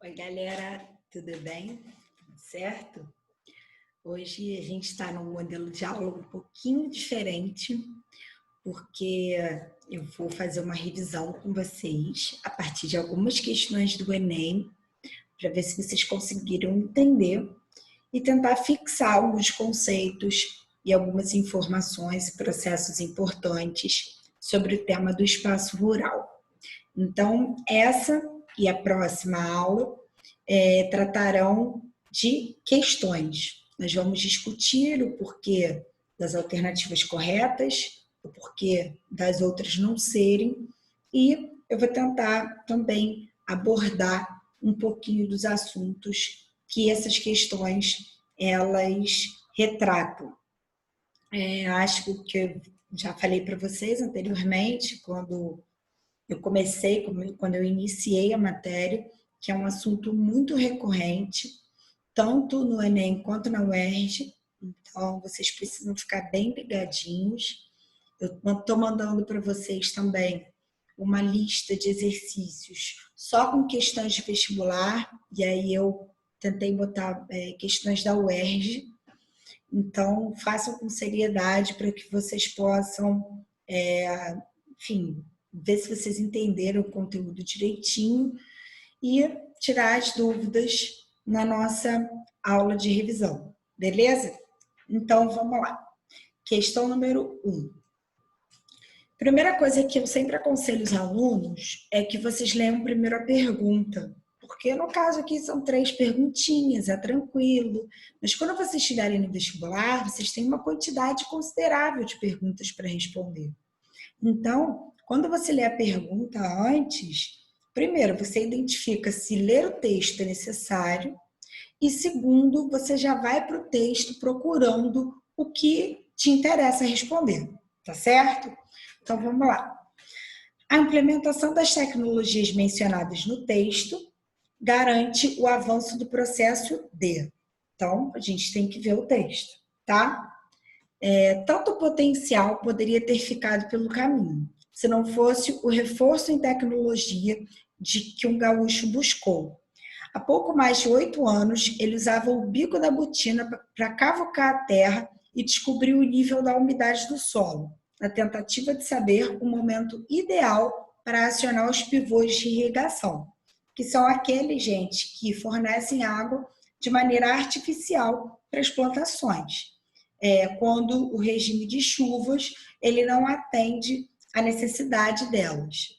Oi, galera, tudo bem? Certo? Hoje a gente está num modelo de aula um pouquinho diferente, porque eu vou fazer uma revisão com vocês a partir de algumas questões do Enem, para ver se vocês conseguiram entender e tentar fixar alguns conceitos e algumas informações e processos importantes sobre o tema do espaço rural. Então, essa e a próxima aula tratarão de questões. Nós vamos discutir o porquê das alternativas corretas, o porquê das outras não serem, e eu vou tentar também abordar um pouquinho dos assuntos que essas questões elas retratam. Acho que eu já falei para vocês anteriormente, quando eu iniciei a matéria, que é um assunto muito recorrente, tanto no Enem quanto na UERJ, então vocês precisam ficar bem ligadinhos. Eu estou mandando para vocês também uma lista de exercícios só com questões de vestibular, e aí eu tentei botar questões da UERJ, então façam com seriedade para que vocês possam, enfim, ver se vocês entenderam o conteúdo direitinho e tirar as dúvidas na nossa aula de revisão, beleza? Então, vamos lá. Questão número 1. Primeira coisa que eu sempre aconselho os alunos é que vocês leiam primeiro a pergunta, porque no caso aqui são 3 perguntinhas, é tranquilo, mas quando vocês estiverem no vestibular, vocês têm uma quantidade considerável de perguntas para responder. Então, quando você lê a pergunta antes, primeiro, você identifica se ler o texto é necessário e, segundo, você já vai para o texto procurando o que te interessa responder, tá certo? Então, vamos lá. A implementação das tecnologias mencionadas no texto garante o avanço do processo de. Então, a gente tem que ver o texto, tá? Tanto o potencial poderia ter ficado pelo caminho, se não fosse o reforço em tecnologia de que um gaúcho buscou. Há pouco mais de 8 anos, ele usava o bico da botina para cavucar a terra e descobrir o nível da umidade do solo, na tentativa de saber o momento ideal para acionar os pivôs de irrigação, que são aqueles, gente, que fornecem água de maneira artificial para as plantações. Quando o regime de chuvas ele não atende à necessidade delas.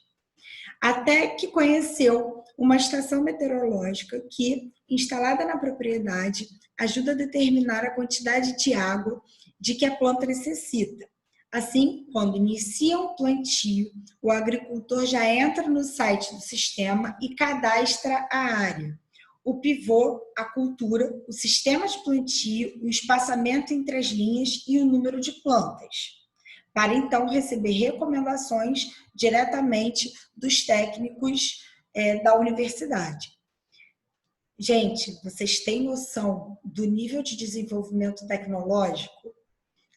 Até que conheceu uma estação meteorológica que, instalada na propriedade, ajuda a determinar a quantidade de água de que a planta necessita. Assim, quando inicia o plantio, o agricultor já entra no site do sistema e cadastra a área. O pivô, a cultura, o sistema de plantio, o espaçamento entre as linhas e o número de plantas, para então receber recomendações diretamente dos técnicos da universidade. Gente, vocês têm noção do nível de desenvolvimento tecnológico?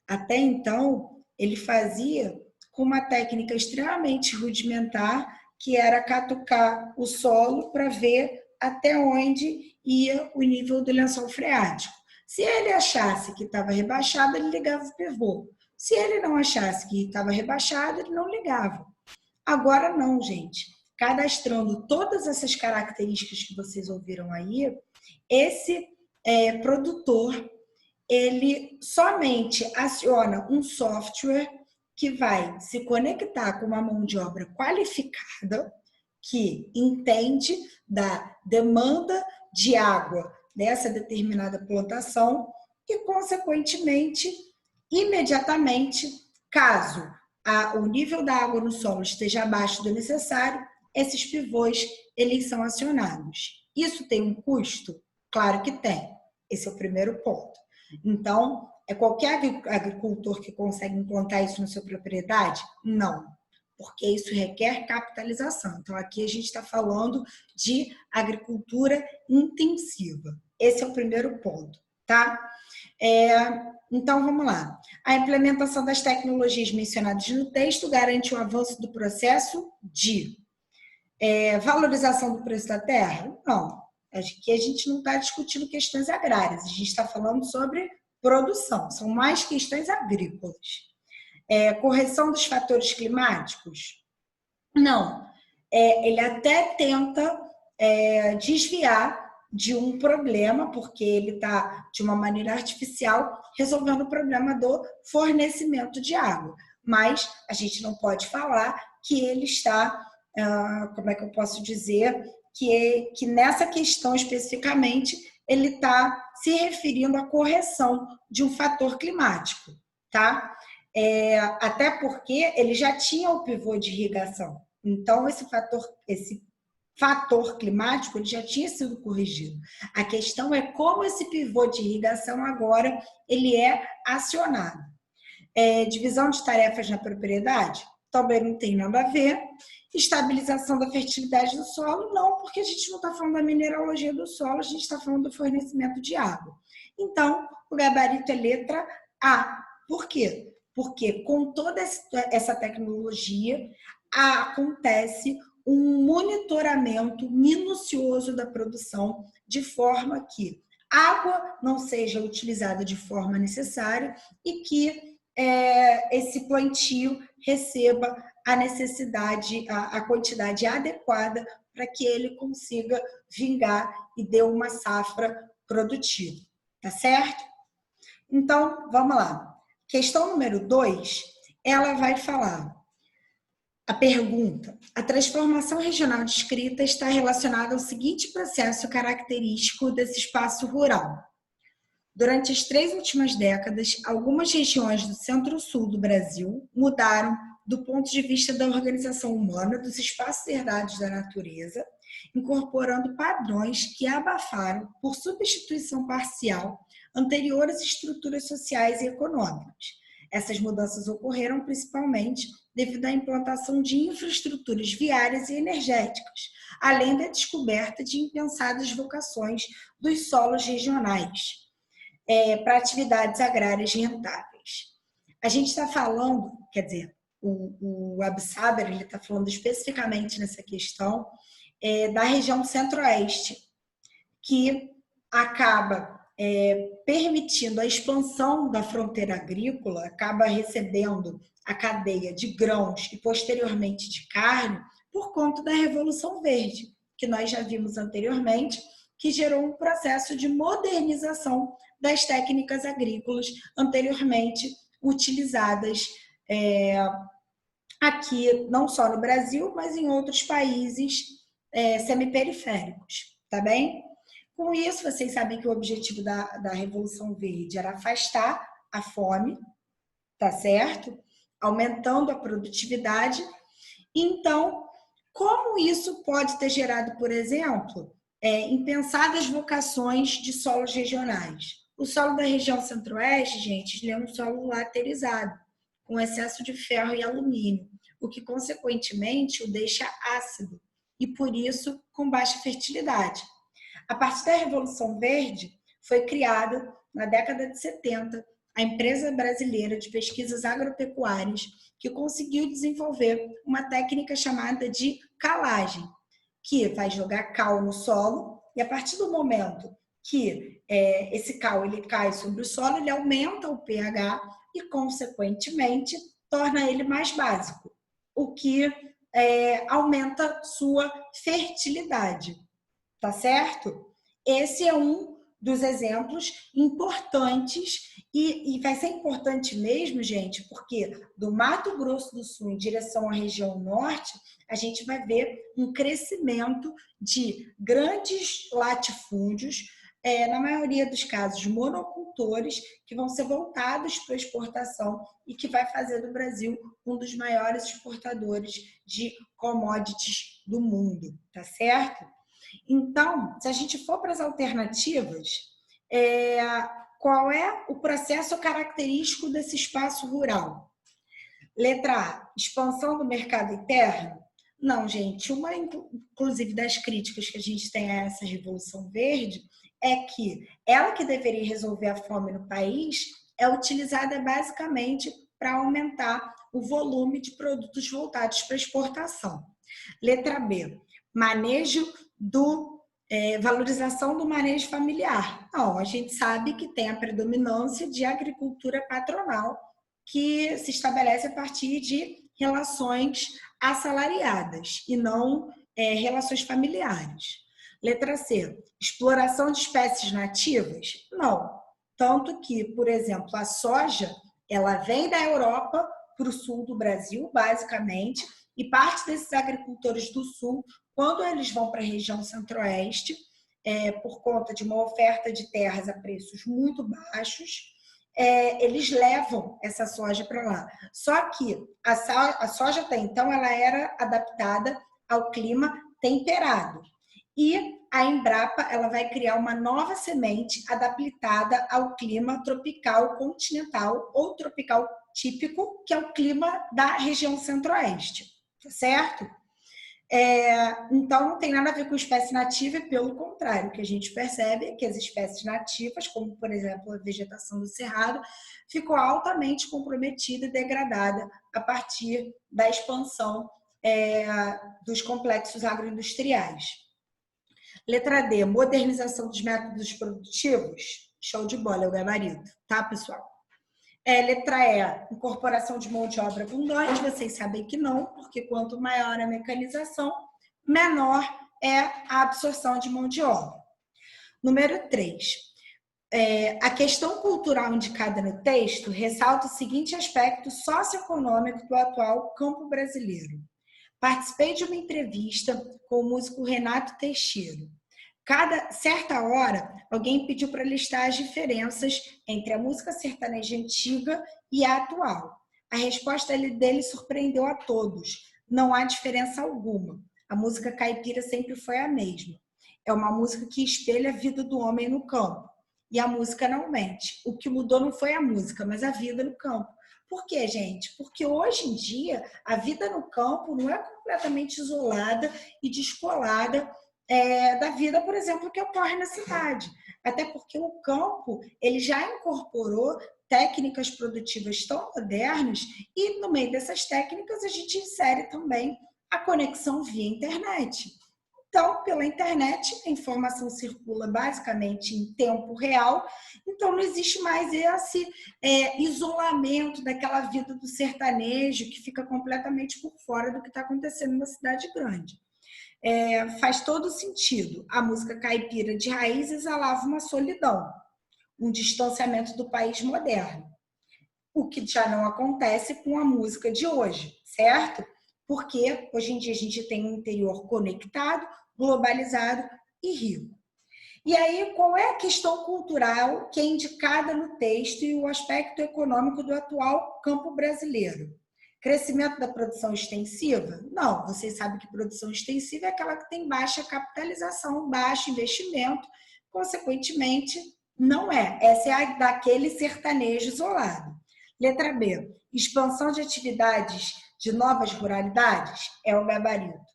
Até então, ele fazia com uma técnica extremamente rudimentar, que era catucar o solo para ver até onde ia o nível do lençol freático. Se ele achasse que estava rebaixado, ele ligava o pivô. Se ele não achasse que estava rebaixado, ele não ligava. Agora não, gente. Cadastrando todas essas características que vocês ouviram aí, esse produtor, ele somente aciona um software que vai se conectar com uma mão de obra qualificada, que entende da demanda de água dessa determinada plantação e, consequentemente, imediatamente, caso o nível da água no solo esteja abaixo do necessário, esses pivôs eles são acionados. Isso tem um custo? Claro que tem. Esse é o primeiro ponto. Então, é qualquer agricultor que consegue implantar isso na sua propriedade? Não, porque isso requer capitalização. Então, aqui a gente está falando de agricultura intensiva. Esse é o primeiro ponto, tá? Então, vamos lá. A implementação das tecnologias mencionadas no texto garante o avanço do processo de valorização do preço da terra? Não. Aqui a gente não está discutindo questões agrárias, a gente está falando sobre produção, são mais questões agrícolas. Correção dos fatores climáticos? Não. Ele até tenta desviar de um problema, porque ele está, de uma maneira artificial, resolvendo o problema do fornecimento de água. Mas a gente não pode falar que ele está, como é que eu posso dizer, que nessa questão especificamente ele está se referindo à correção de um fator climático, tá? Até porque ele já tinha o pivô de irrigação. Então, esse fator climático ele já tinha sido corrigido. A questão é como esse pivô de irrigação agora ele é acionado. Divisão de tarefas na propriedade? Também não tem nada a ver. Estabilização da fertilidade do solo? Não, porque a gente não está falando da mineralogia do solo, a gente está falando do fornecimento de água. Então, o gabarito é letra A. Por quê? Porque com toda essa tecnologia acontece um monitoramento minucioso da produção, de forma que água não seja utilizada de forma necessária e que esse plantio receba a necessidade, a quantidade adequada para que ele consiga vingar e dê uma safra produtiva. Tá certo? Então, vamos lá. Questão número 2, ela vai falar a pergunta: a transformação regional descrita está relacionada ao seguinte processo característico desse espaço rural. Durante as 3 últimas décadas, algumas regiões do centro-sul do Brasil mudaram do ponto de vista da organização humana dos espaços herdados da natureza, incorporando padrões que abafaram, por substituição parcial, anteriores estruturas sociais e econômicas. Essas mudanças ocorreram principalmente devido à implantação de infraestruturas viárias e energéticas, além da descoberta de impensadas vocações dos solos regionais para atividades agrárias rentáveis. A gente está falando, quer dizer, o Absaber ele está falando especificamente nessa questão da região centro-oeste, que acaba permitindo a expansão da fronteira agrícola, acaba recebendo a cadeia de grãos e posteriormente de carne por conta da Revolução Verde, que nós já vimos anteriormente, que gerou um processo de modernização das técnicas agrícolas anteriormente utilizadas aqui, não só no Brasil, mas em outros países semiperiféricos, tá bem? Com isso, vocês sabem que o objetivo da Revolução Verde era afastar a fome, tá certo? Aumentando a produtividade. Então, como isso pode ter gerado, por exemplo, impensadas vocações de solos regionais? O solo da região centro-oeste, gente, ele é um solo laterizado, com excesso de ferro e alumínio, o que, consequentemente, o deixa ácido e, por isso, com baixa fertilidade. A partir da Revolução Verde, foi criada, na década de 70, a Empresa Brasileira de Pesquisas Agropecuárias, que conseguiu desenvolver uma técnica chamada de calagem, que vai jogar cal no solo e, a partir do momento que esse cal ele cai sobre o solo, ele aumenta o pH e, consequentemente, torna ele mais básico, o que aumenta sua fertilidade. Tá certo? Esse é um dos exemplos importantes e vai ser importante mesmo, gente, porque do Mato Grosso do Sul em direção à região norte, a gente vai ver um crescimento de grandes latifúndios, na maioria dos casos monocultores, que vão ser voltados para a exportação e que vai fazer do Brasil um dos maiores exportadores de commodities do mundo, tá certo? Então, se a gente for para as alternativas, qual é o processo característico desse espaço rural? Letra A, expansão do mercado interno? Não, gente, uma, inclusive, das críticas que a gente tem a essa Revolução Verde é que ela que deveria resolver a fome no país é utilizada basicamente para aumentar o volume de produtos voltados para exportação. Letra B, manejo valorização do manejo familiar. Não, a gente sabe que tem a predominância de agricultura patronal, que se estabelece a partir de relações assalariadas e não relações familiares. Letra C, exploração de espécies nativas? Não. Tanto que, por exemplo, a soja, ela vem da Europa para o sul do Brasil, basicamente, e parte desses agricultores do sul, quando eles vão para a região centro-oeste, por conta de uma oferta de terras a preços muito baixos, eles levam essa soja para lá. Só que a soja até então ela era adaptada ao clima temperado. E a Embrapa ela vai criar uma nova semente adaptada ao clima tropical continental ou tropical típico, que é o clima da região centro-oeste, certo? Então, não tem nada a ver com espécie nativa, e pelo contrário, o que a gente percebe é que as espécies nativas, como, por exemplo, a vegetação do cerrado, ficou altamente comprometida e degradada a partir da expansão dos complexos agroindustriais. Letra D, modernização dos métodos produtivos. Show de bola, é o gabarito, tá, pessoal? Letra E, incorporação de mão de obra abundante. Vocês sabem que não, porque quanto maior a mecanização, menor é a absorção de mão de obra. Número 3, a questão cultural indicada no texto ressalta o seguinte aspecto socioeconômico do atual campo brasileiro. Participei de uma entrevista com o músico Renato Teixeira. Certa hora, alguém pediu para listar as diferenças entre a música sertaneja antiga e a atual. A resposta dele surpreendeu a todos. Não há diferença alguma. A música caipira sempre foi a mesma. É uma música que espelha a vida do homem no campo. E a música não mente. O que mudou não foi a música, mas a vida no campo. Por quê, gente? Porque hoje em dia a vida no campo não é completamente isolada e descolada da vida, por exemplo, que ocorre na cidade. Até porque o campo ele já incorporou técnicas produtivas tão modernas e no meio dessas técnicas a gente insere também a conexão via internet. Então, pela internet, a informação circula basicamente em tempo real, então não existe mais esse isolamento daquela vida do sertanejo que fica completamente por fora do que está acontecendo na cidade grande. Faz todo sentido. A música caipira de raiz exalava uma solidão, um distanciamento do país moderno, o que já não acontece com a música de hoje, certo? Porque hoje em dia a gente tem um interior conectado, globalizado e rico. E aí, qual é a questão cultural que é indicada no texto e o aspecto econômico do atual campo brasileiro? Crescimento da produção extensiva? Não, vocês sabem que produção extensiva é aquela que tem baixa capitalização, baixo investimento, consequentemente, não é. Essa é a daquele sertanejo isolado. Letra B, expansão de atividades de novas ruralidades? É o gabarito.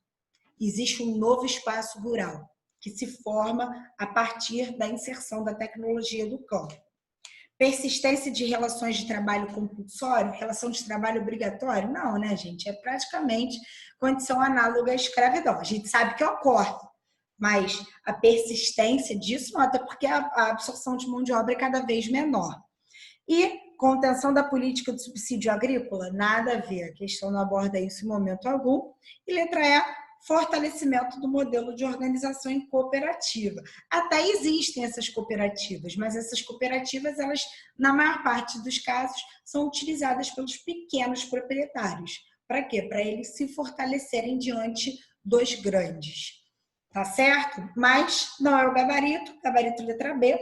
Existe um novo espaço rural que se forma a partir da inserção da tecnologia do campo. Persistência de relações de trabalho compulsório, relação de trabalho obrigatório? Não, né, gente? É praticamente condição análoga à escravidão. A gente sabe que ocorre, mas a persistência disso não, até porque a absorção de mão de obra é cada vez menor. E contenção da política de subsídio agrícola? Nada a ver, a questão não aborda isso em momento algum. E letra E, fortalecimento do modelo de organização em cooperativa. Até existem essas cooperativas, mas essas cooperativas, elas, na maior parte dos casos, são utilizadas pelos pequenos proprietários. Para quê? Para eles se fortalecerem diante dos grandes. Tá certo? Mas não é o gabarito letra B.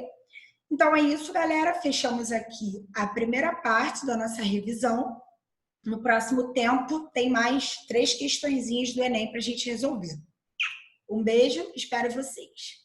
Então é isso, galera. Fechamos aqui a primeira parte da nossa revisão. No próximo tempo, tem mais 3 questõezinhas do Enem para a gente resolver. Um beijo, espero vocês.